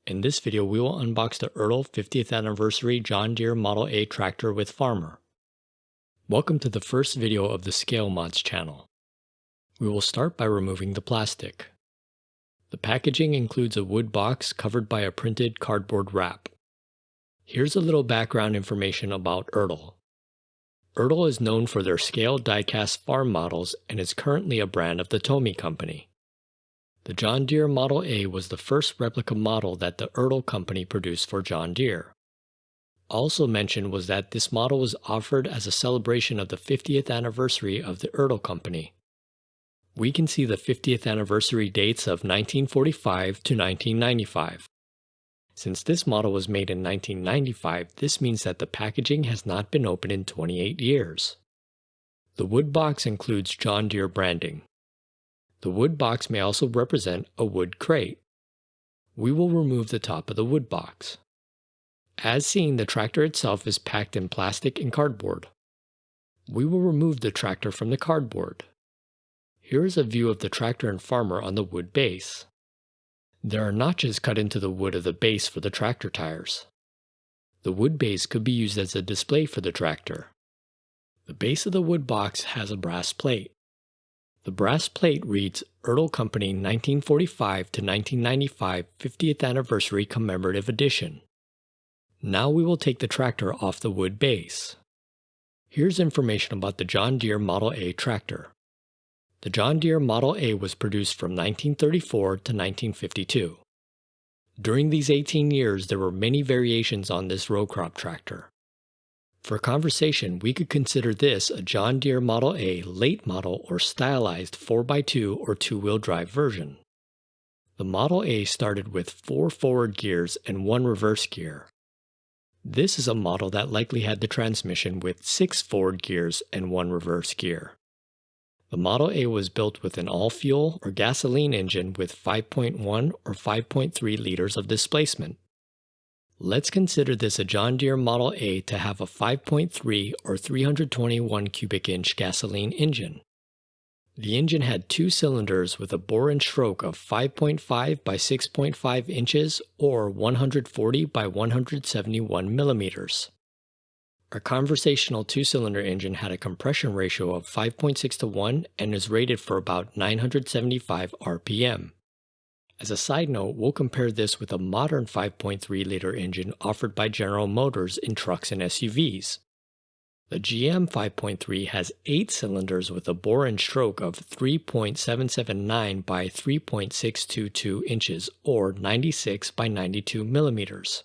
In this video, we will unbox the Ertl 50th Anniversary John Deere Model A tractor with Farmer. Welcome to the first video of the Scale Mods channel. We will start by removing the plastic. The packaging includes a wood box covered by a printed cardboard wrap. Here's a little background information about Ertl. Ertl is known for their scale die-cast farm models and is currently a brand of the Tomy Company. The John Deere Model A was the first replica model that the Ertl Company produced for John Deere. Also mentioned was that this model was offered as a celebration of the 50th anniversary of the Ertl Company. We can see the 50th anniversary dates of 1945 to 1995. Since this model was made in 1995, this means that the packaging has not been opened in 28 years. The wood box includes John Deere branding. The wood box may also represent a wood crate. We will remove the top of the wood box. As seen, the tractor itself is packed in plastic and cardboard. We will remove the tractor from the cardboard. Here is a view of the tractor and farmer on the wood base. There are notches cut into the wood of the base for the tractor tires. The wood base could be used as a display for the tractor. The base of the wood box has a brass plate. The brass plate reads Ertl Company 1945 to 1995 50th Anniversary Commemorative Edition. Now we will take the tractor off the wood base. Here's information about the John Deere Model A tractor. The John Deere Model A was produced from 1934 to 1952. During these 18 years, there were many variations on this row crop tractor. For conversation, we could consider this a John Deere Model A late model or stylized 4x2 or two-wheel drive version. The Model A started with 4 forward gears and 1 reverse gear. This is a model that likely had the transmission with 6 forward gears and 1 reverse gear. The Model A was built with an all-fuel or gasoline engine with 5.1 or 5.3 liters of displacement. Let's consider this a John Deere Model A to have a 5.3 or 321 cubic inch gasoline engine. The engine had 2 cylinders with a bore and stroke of 5.5 by 6.5 inches or 140 by 171 millimeters. Our conversational 2-cylinder engine had a compression ratio of 5.6 to 1 and is rated for about 975 RPM. As a side note, we'll compare this with a modern 5.3-liter engine offered by General Motors in trucks and SUVs. The GM 5.3 has 8 cylinders with a bore and stroke of 3.779 by 3.622 inches or 96 by 92 millimeters.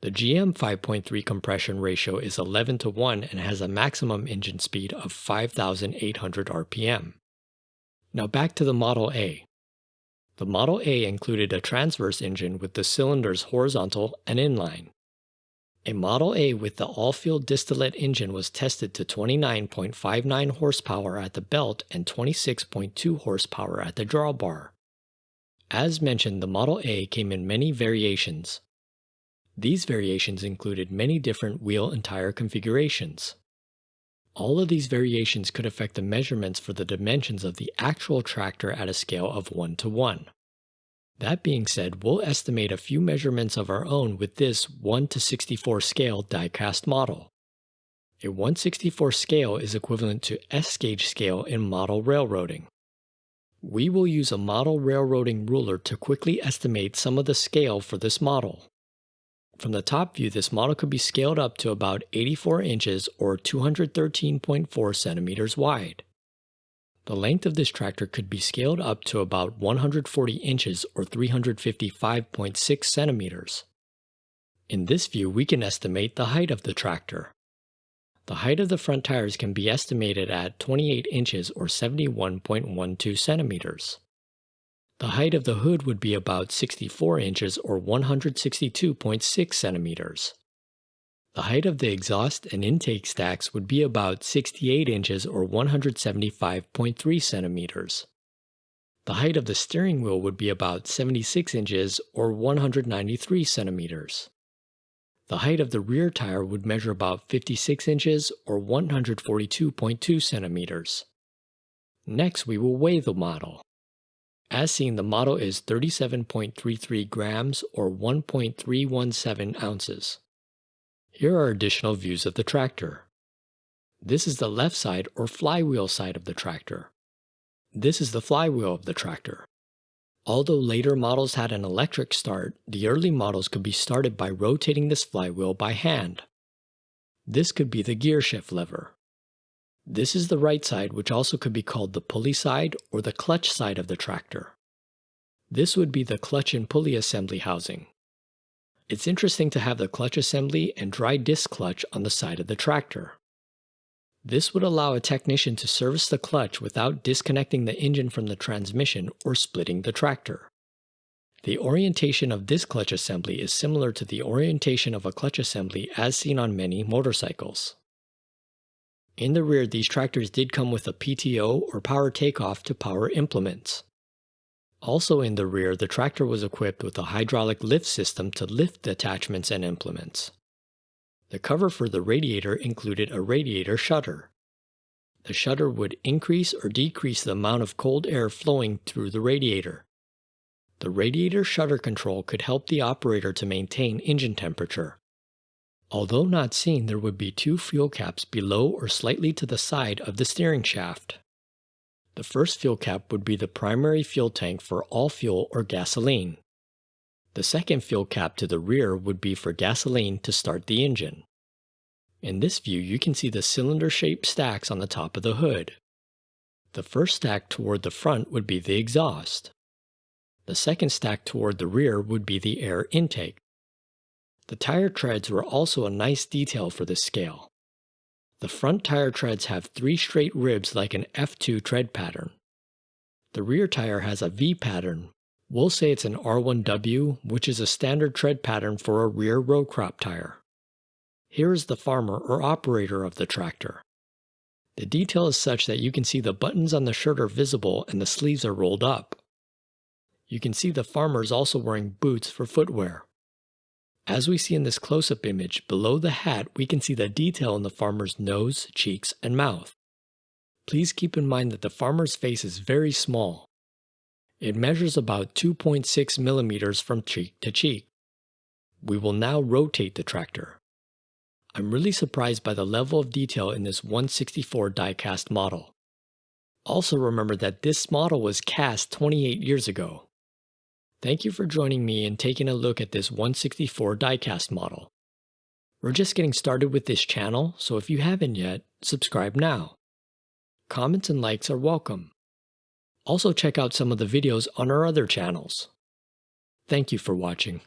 The GM 5.3 compression ratio is 11 to 1 and has a maximum engine speed of 5,800 RPM. Now back to the Model A. The Model A included a transverse engine with the cylinders horizontal and inline. A Model A with the all-fuel distillate engine was tested to 29.59 horsepower at the belt and 26.2 horsepower at the drawbar. As mentioned, the Model A came in many variations. These variations included many different wheel and tire configurations. All of these variations could affect the measurements for the dimensions of the actual tractor at a scale of 1 to 1. That being said, we'll estimate a few measurements of our own with this 1 to 64 scale die-cast model. A 1/64 scale is equivalent to S-gauge scale in model railroading. We will use a model railroading ruler to quickly estimate some of the scale for this model. From the top view, this model could be scaled up to about 84 inches or 213.4 centimeters wide. The length of this tractor could be scaled up to about 140 inches or 355.6 centimeters. In this view, we can estimate the height of the tractor. The height of the front tires can be estimated at 28 inches or 71.12 centimeters. The height of the hood would be about 64 inches or 162.6 centimeters. The height of the exhaust and intake stacks would be about 68 inches or 175.3 centimeters. The height of the steering wheel would be about 76 inches or 193 centimeters. The height of the rear tire would measure about 56 inches or 142.2 centimeters. Next, we will weigh the model. As seen, the model is 37.33 grams or 1.317 ounces. Here are additional views of the tractor. This is the left side or flywheel side of the tractor. This is the flywheel of the tractor. Although later models had an electric start, the early models could be started by rotating this flywheel by hand. This could be the gear shift lever. This is the right side, which also could be called the pulley side or the clutch side of the tractor. This would be the clutch and pulley assembly housing. It's interesting to have the clutch assembly and dry disc clutch on the side of the tractor. This would allow a technician to service the clutch without disconnecting the engine from the transmission or splitting the tractor. The orientation of this clutch assembly is similar to the orientation of a clutch assembly as seen on many motorcycles. In the rear, these tractors did come with a PTO or power takeoff to power implements. Also in the rear, the tractor was equipped with a hydraulic lift system to lift the attachments and implements. The cover for the radiator included a radiator shutter. The shutter would increase or decrease the amount of cold air flowing through the radiator. The radiator shutter control could help the operator to maintain engine temperature. Although not seen, there would be two fuel caps below or slightly to the side of the steering shaft. The first fuel cap would be the primary fuel tank for all fuel or gasoline. The second fuel cap to the rear would be for gasoline to start the engine. In this view, you can see the cylinder-shaped stacks on the top of the hood. The first stack toward the front would be the exhaust. The second stack toward the rear would be the air intake. The tire treads were also a nice detail for this scale. The front tire treads have 3 straight ribs like an F2 tread pattern. The rear tire has a V pattern. We'll say it's an R1W, which is a standard tread pattern for a rear row crop tire. Here is the farmer or operator of the tractor. The detail is such that you can see the buttons on the shirt are visible and the sleeves are rolled up. You can see the farmer is also wearing boots for footwear. As we see in this close-up image, below the hat we can see the detail in the farmer's nose, cheeks, and mouth. Please keep in mind that the farmer's face is very small. It measures about 2.6 millimeters from cheek to cheek. We will now rotate the tractor. I'm really surprised by the level of detail in this 1/64 die-cast model. Also remember that this model was cast 28 years ago. Thank you for joining me and taking a look at this 1/64 die-cast model. We're just getting started with this channel, so if you haven't yet, subscribe now. Comments and likes are welcome. Also check out some of the videos on our other channels. Thank you for watching.